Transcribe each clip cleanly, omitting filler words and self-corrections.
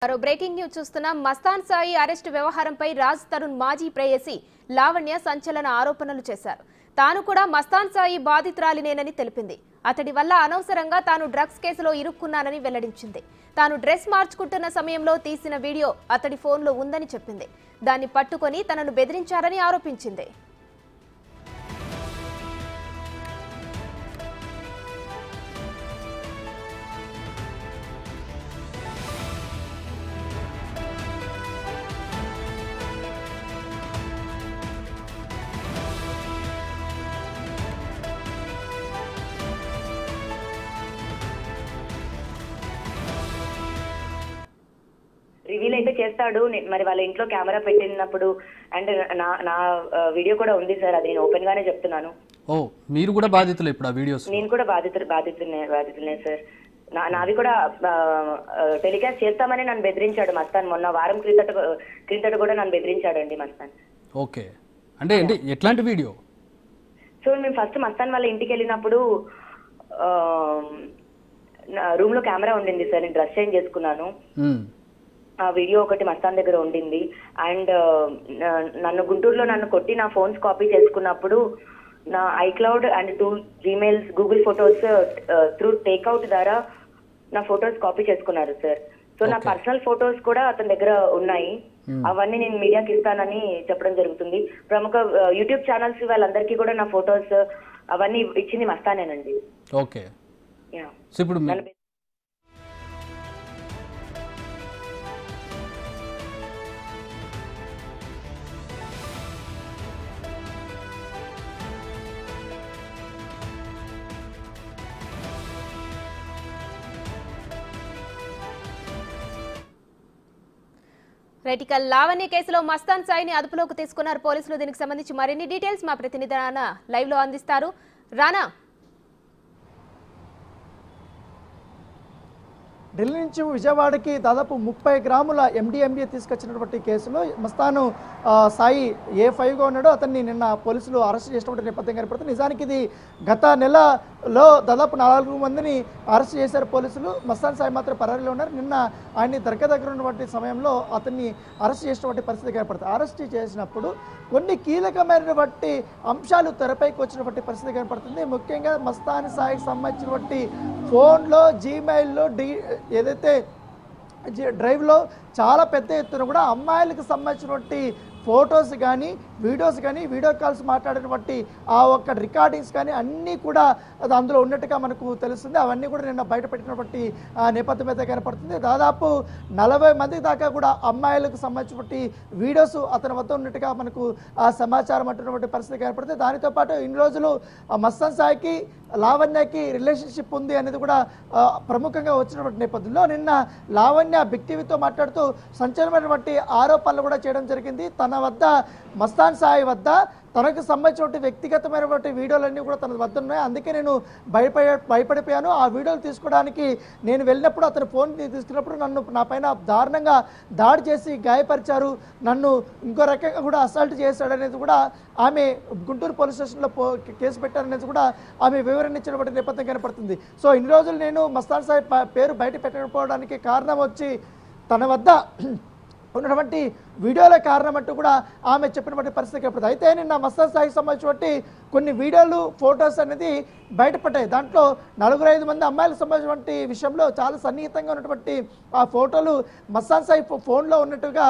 మరో breaking news చూస్తున్నాం. Mastan Sai arrest వ్యవహారంపై రాజ్ తరుణ్ మాజీ ప్రేయసి లావణ్య సంచలన ఆరోపణలు చేశారు. తాను కూడా మస్తాన్ సాయి బాధితురాలినేనని తెలిపింది. అతడి వల్ల అనవసరంగా తాను డ్రగ్స్ కేసులో ఇరుక్కున్నానని వెల్లడించింది. తాను డ్రెస్ మార్చుకుంటున్న సమయంలో తీసిన వీడియో అతడి ఫోన్లో ఉందని చెప్పింది. దాన్ని పట్టుకొని తనను బెదిరించారని ఆరోపించింది. రివీల్ అయితే చేస్తాడు. మరి వాళ్ళ ఇంట్లో కెమెరా పెట్టినప్పుడు అండ్ నా వీడియో కూడా ఉంది సార్. అది నేను ఓపెన్ గానే చెప్తున్నాను. ఓ మీరు కూడా బాధితులు ఇప్పుడు ఆ వీడియోస్? నేను కూడా బాధితులనే సార్. నాది కూడా టెలికాస్ట్ చేస్తామని నన్ను బెదిరించాడు మస్తాన్. మొన్న వారం క్రిందట కూడా నన్ను బెదిరించాడండి మస్తాన్. ఓకే, అంటే ఎట్లాంటి వీడియో? సో మేము ఫస్ట్ మస్తాన్ వాళ్ళ ఇంటికి వెళ్ళినప్పుడు రూమ్ లో కెమెరా ఉండింది సార్. నేను డ్రెస్ చేంజ్ చేసుకున్నాను. ఆ వీడియో ఒకటి మస్తాన్ దగ్గర ఉండింది. అండ్ నన్ను గుంటూరులో కొట్టి నా ఫోన్స్ కాపీ చేసుకున్నప్పుడు నా iCloud and 2 Gmails Google photos through takeout ద్వారా నా ఫొటోస్ కాపీ చేసుకున్నారు సార్. సో నా పర్సనల్ ఫొటోస్ కూడా అతని దగ్గర ఉన్నాయి. అవన్నీ నేను మీడియాకి ఇస్తానని చెప్పడం జరుగుతుంది. ప్రముఖ యూట్యూబ్ ఛానల్స్ వాళ్ళందరికీ కూడా నా ఫొటోస్ అవన్నీ ఇచ్చింది మస్తానేనండి. ఓకే, సో ఇప్పుడు రైటికల్ లావణ్య కేసులో మస్తాన్ సాయిని అదుపులోకి తీసుకున్నారు పోలీసులు. దీనికి సంబంధించి మరిన్ని డీటెయిల్స్ మా ప్రతినిధి రానా లైవ్ లో అందిస్తారు. రానా, ఢిల్లీ నుంచి విజయవాడకి దాదాపు 30 గ్రాముల MDMA తీసుకొచ్చినటువంటి కేసులో మస్తాను సాయి A5గా ఉన్నాడో అతన్ని నిన్న పోలీసులు అరెస్ట్ చేసినటువంటి నేపథ్యం కనపడుతుంది. నిజానికి ఇది గత నెలలో దాదాపు 4 మందిని అరెస్ట్ చేశారు పోలీసులు. మస్తాన్ సాయి మాత్రం పరారీలో ఉన్నారు. నిన్న ఆయన్ని దగ్గర ఉన్నటువంటి సమయంలో అతన్ని అరెస్ట్ చేసినటువంటి పరిస్థితి కనపడుతుంది. అరెస్ట్ చేసినప్పుడు కొన్ని కీలకమైనటువంటి అంశాలు తెరపైకి వచ్చినటువంటి పరిస్థితి కనపడుతుంది. ముఖ్యంగా మస్తాన్ సాయికి సంబంధించినటువంటి ఫోన్లో జీమెయిల్లో ఏదైతే డ్రైవ్లో చాలా పెద్ద ఎత్తున కూడా అమ్మాయిలకు సంబంధించినటువంటి ఫొటోస్ కానీ వీడియోస్ కానీ వీడియో కాల్స్ మాట్లాడినటువంటి ఆ ఒక్క రికార్డింగ్స్ కానీ అన్నీ కూడా అందులో ఉన్నట్టుగా మనకు తెలుస్తుంది. అవన్నీ కూడా నిన్న బయట పెట్టినటువంటి నేపథ్యం అయితే కనపడుతుంది. దాదాపు 40 మంది దాకా కూడా అమ్మాయిలకు సంబంధించినటువంటి వీడియోస్ అతని వద్ద ఉన్నట్టుగా మనకు సమాచారం అంటున్నటువంటి పరిస్థితి కనపడుతుంది. దానితో పాటు ఇన్ని రోజులు మస్తాన్ సాయికి లావణ్యకి రిలేషన్షిప్ ఉంది అనేది కూడా ప్రముఖంగా వచ్చినటువంటి నేపథ్యంలో నిన్న లావణ్య బిగ్ టీవీతో మాట్లాడుతూ సంచలనమైనటువంటి ఆరోపణలు కూడా చేయడం జరిగింది. తన వద్ద మస్తాన్ సాయి వద్ద తనకు సంబంధించినటువంటి వ్యక్తిగతమైనటువంటి వీడియోలన్నీ కూడా తన వద్ద ఉన్నాయి. అందుకే నేను భయపడిపోయాను. ఆ వీడియోలు తీసుకోవడానికి నేను వెళ్ళినప్పుడు అతను ఫోన్ తీసుకున్నప్పుడు నా పైన దారుణంగా దాడి చేసి గాయపరిచారు, నన్ను ఇంకో రకంగా కూడా అసాల్ట్ చేశాడనేది కూడా ఆమె గుంటూరు పోలీస్ స్టేషన్లో కేసు పెట్టారనేది కూడా ఆమె వివరణ ఇచ్చినటువంటి నేపథ్యం కనపడుతుంది. సో ఇన్ని రోజులు నేను మస్తాన్ సాయి పేరు బయట పెట్టకపోవడానికి కారణం వచ్చి తన వద్ద ఉన్నటువంటి వీడియోల కారణం అంటూ కూడా ఆమె చెప్పినటువంటి పరిస్థితి కనపడుతుంది. అయితే నిన్న మస్తాన్ సాయికి సంబంధించినటువంటి కొన్ని వీడియోలు ఫొటోస్ అనేది బయటపడ్డాయి. దాంట్లో 4-5 మంది అమ్మాయిలకు సంబంధించినటువంటి విషయంలో చాలా సన్నిహితంగా ఉన్నటువంటి ఆ ఫోటోలు మస్తాన్ సాయి ఫోన్లో ఉన్నట్టుగా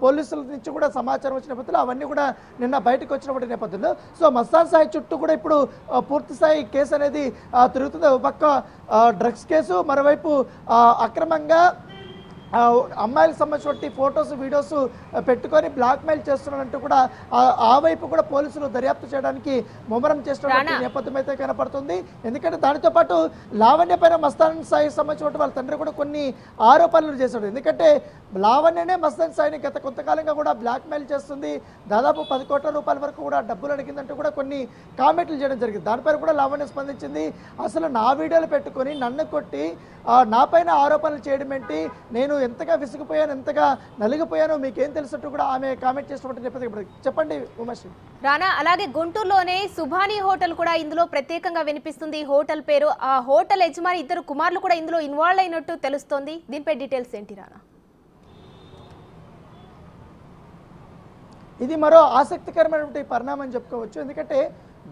పోలీసుల నుంచి కూడా సమాచారం వచ్చిన నేపథ్యంలో అవన్నీ కూడా నిన్న బయటకు వచ్చినటువంటి నేపథ్యంలో సో మస్తాన్ సాయి చుట్టూ కూడా ఇప్పుడు పూర్తి స్థాయి కేసు అనేది తిరుగుతుంది. ఒక పక్క డ్రగ్స్ కేసు, మరోవైపు అక్రమంగా అమ్మాయిలకు సంబంధించిన ఫొటోస్ వీడియోస్ పెట్టుకొని బ్లాక్మెయిల్ చేస్తున్నారంటూ కూడా ఆ వైపు కూడా పోలీసులు దర్యాప్తు చేయడానికి ముమ్మరం చేస్తున్నటువంటి నేపథ్యం అయితే కనపడుతుంది. ఎందుకంటే దానితో పాటు లావణ్య పైన మస్తాన్ సాయికి సంబంధించిన వాళ్ళ తండ్రి కూడా కొన్ని ఆరోపణలు చేశాడు. ఎందుకంటే లావణ్యనే మస్తాన్ సాయిని గత కొంతకాలంగా కూడా బ్లాక్మెయిల్ చేస్తుంది, దాదాపు 10 కోట్ల రూపాయల వరకు కూడా డబ్బులు అడిగిందంటూ కూడా కొన్ని కామెంట్లు చేయడం జరిగింది. దానిపైన కూడా లావణ్య స్పందించింది. అసలు నా వీడియోలు పెట్టుకొని నన్ను కొట్టి నా పైన ఆరోపణలు చేయడం ఏంటి, నేను ఎంతగా విసిగిపోయాను, ఎంతగా నలిగిపోయానో మీకేం తెలుసట్టు కూడా ఆమె కామెంట్ చేసినటువంటి నేపథ్యం. చెప్పండి ఉమేష్. రానా, అలాగే గుంటూరులోనే సుభాని హోటల్ కూడా ఇందులో ప్రత్యేకంగా వినిపిస్తుంది. హోటల్ పేరు, ఆ హోటల్ యజమాని 2 కుమారులు కూడా ఇందులో ఇన్వాల్వ్ అయినట్టు తెలుస్తోంది. దీనిపై డీటెయిల్స్ ఏంటి రానా? ఇది మరో ఆసక్తికరమైనటువంటి పరిణామం చెప్పుకోవచ్చు. ఎందుకంటే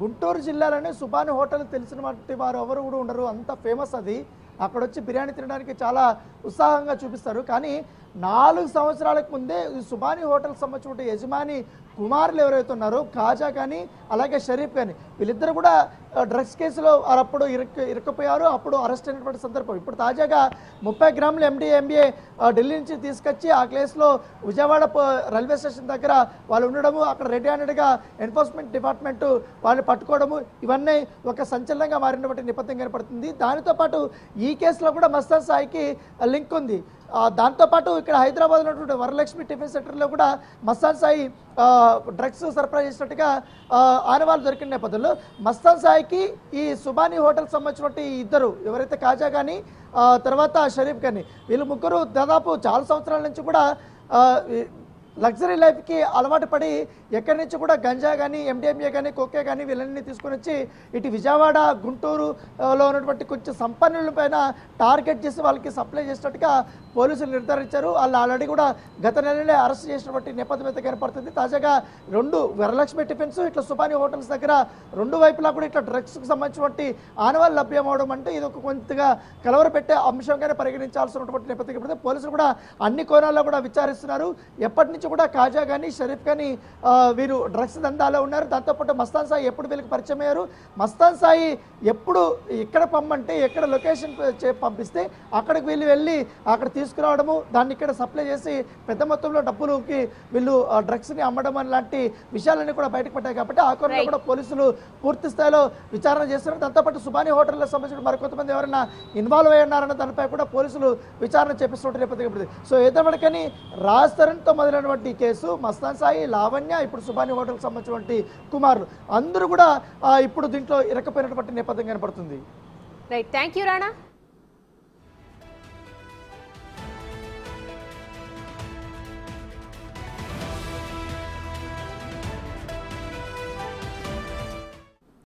గుంటూరు జిల్లాలోనే సుబాని హోటల్ తెలిసిన వారు ఎవరు కూడా ఉండరు, అంత ఫేమస్ అది. అక్కడ వచ్చి బిర్యానీ తినడానికి చాలా ఉత్సాహంగా చూపిస్తారు. కానీ 4 సంవత్సరాలకు ముందే ఈ సుబాని హోటల్ సంబంధించిన యజమాని కుమారులు ఎవరైతే ఉన్నారో కాజా కానీ అలాగే షరీఫ్ కానీ వీళ్ళిద్దరు కూడా డ్రగ్స్ కేసులో అప్పుడు ఇరుక్కుపోయారు. అప్పుడు అరెస్ట్ అయినటువంటి సందర్భం. ఇప్పుడు తాజాగా 30 గ్రాముల MDMA ఢిల్లీ నుంచి తీసుకొచ్చి ఆ కేసులో విజయవాడ రైల్వే స్టేషన్ దగ్గర వాళ్ళు ఉండడము, అక్కడ రెడీ హ్యాండెడ్గా ఎన్ఫోర్స్మెంట్ డిపార్ట్మెంట్ వాళ్ళని పట్టుకోవడము, ఇవన్నీ ఒక సంచలనంగా మారినటువంటి నేపథ్యం కనపడుతుంది. దానితో పాటు ఈ కేసులో కూడా మస్తాన్ సాయికి లింక్ ఉంది. దాంతోపాటు ఇక్కడ హైదరాబాద్ ఉన్నటువంటి వరలక్ష్మి టిఫిన్ సెంటర్లో కూడా మస్తాన్ సాయి డ్రగ్స్ సరఫరా చేసినట్టుగా ఆనవాళ్ళు దొరికిన నేపథ్యంలో మస్తాన్ సాయికి ఈ సుబాని హోటల్ సంబంధించినటువంటి ఇద్దరు ఎవరైతే కాజా కానీ తర్వాత షరీఫ్ కానీ వీళ్ళు ముగ్గురు దాదాపు చాలా సంవత్సరాల నుంచి కూడా లగ్జరీ లైఫ్కి అలవాటు పడి ఎక్కడి నుంచి కూడా గంజా కానీ MDMA కానీ కోకే కానీ వీళ్ళని తీసుకొని వచ్చి ఇటు విజయవాడ గుంటూరులో ఉన్నటువంటి కొంచెం సంపన్నుల పైన టార్గెట్ చేసి వాళ్ళకి సప్లై చేసినట్టుగా పోలీసులు నిర్ధారించారు. వాళ్ళు ఆల్రెడీ కూడా గత నెలలే అరెస్ట్ చేసినటువంటి నేపథ్యం అయితే కనపడుతుంది. తాజాగా 2 వరలక్ష్మి టిఫిన్స్ ఇట్లా సుబాని హోటల్స్ దగ్గర 2 వైపులా కూడా ఇట్లా డ్రగ్స్కి సంబంధించినటువంటి ఆనవాళ్ళు లభ్యమవడం అంటే ఇది ఒక కొంతగా కలవరపెట్టే అంశంగానే పరిగణించాల్సినటువంటి నేపథ్యం కనపడుతుంది. పోలీసులు కూడా అన్ని కోణాల్లో కూడా విచారిస్తున్నారు. ఎప్పటి నుంచి కూడా కాజా కానీ షరీఫ్ కానీ వీరు డ్రగ్స్ దందాలో ఉన్నారు. దాంతోపాటు మస్తాన్ సాయి ఎప్పుడు వీళ్ళకి పరిచయం అయ్యారు, మస్తాన్ సాయి ఎప్పుడు ఎక్కడ పంపంటే ఎక్కడ లొకేషన్ పంపిస్తే అక్కడికి వీళ్ళు వెళ్ళి అక్కడ తీసుకురావడము, దాన్ని ఇక్కడ సప్లై చేసి పెద్ద మొత్తంలో డబ్బులకి వీళ్ళు డ్రగ్స్ని అమ్మడం లాంటి విషయాలన్నీ కూడా బయటకు పడ్డాయి. కాబట్టి ఆ కోణంలో కూడా పోలీసులు పూర్తి స్థాయిలో విచారణ చేస్తున్నారు. దాంతోపాటు సుబాని హోటల్కి సంబంధించిన మరికొంతమంది ఎవరైనా ఇన్వాల్వ్ అయి ఉన్నారన్న దానిపై కూడా పోలీసులు విచారణ చేపిస్తున్నట్టు నేపథ్యం. సో ఏదైనా రాజ్ తరుణ్తో మొదలైనటువంటి కేసు మస్తాన్ సాయి, లావణ్య, ఇప్పుడు సుబాని హోటల్కి సంబంధించినటువంటి కుమారులు అందరూ కూడా ఇప్పుడు దీంట్లో ఇరకపోయినటువంటి నేపథ్యం కనపడుతుంది. Right, thank you Rana.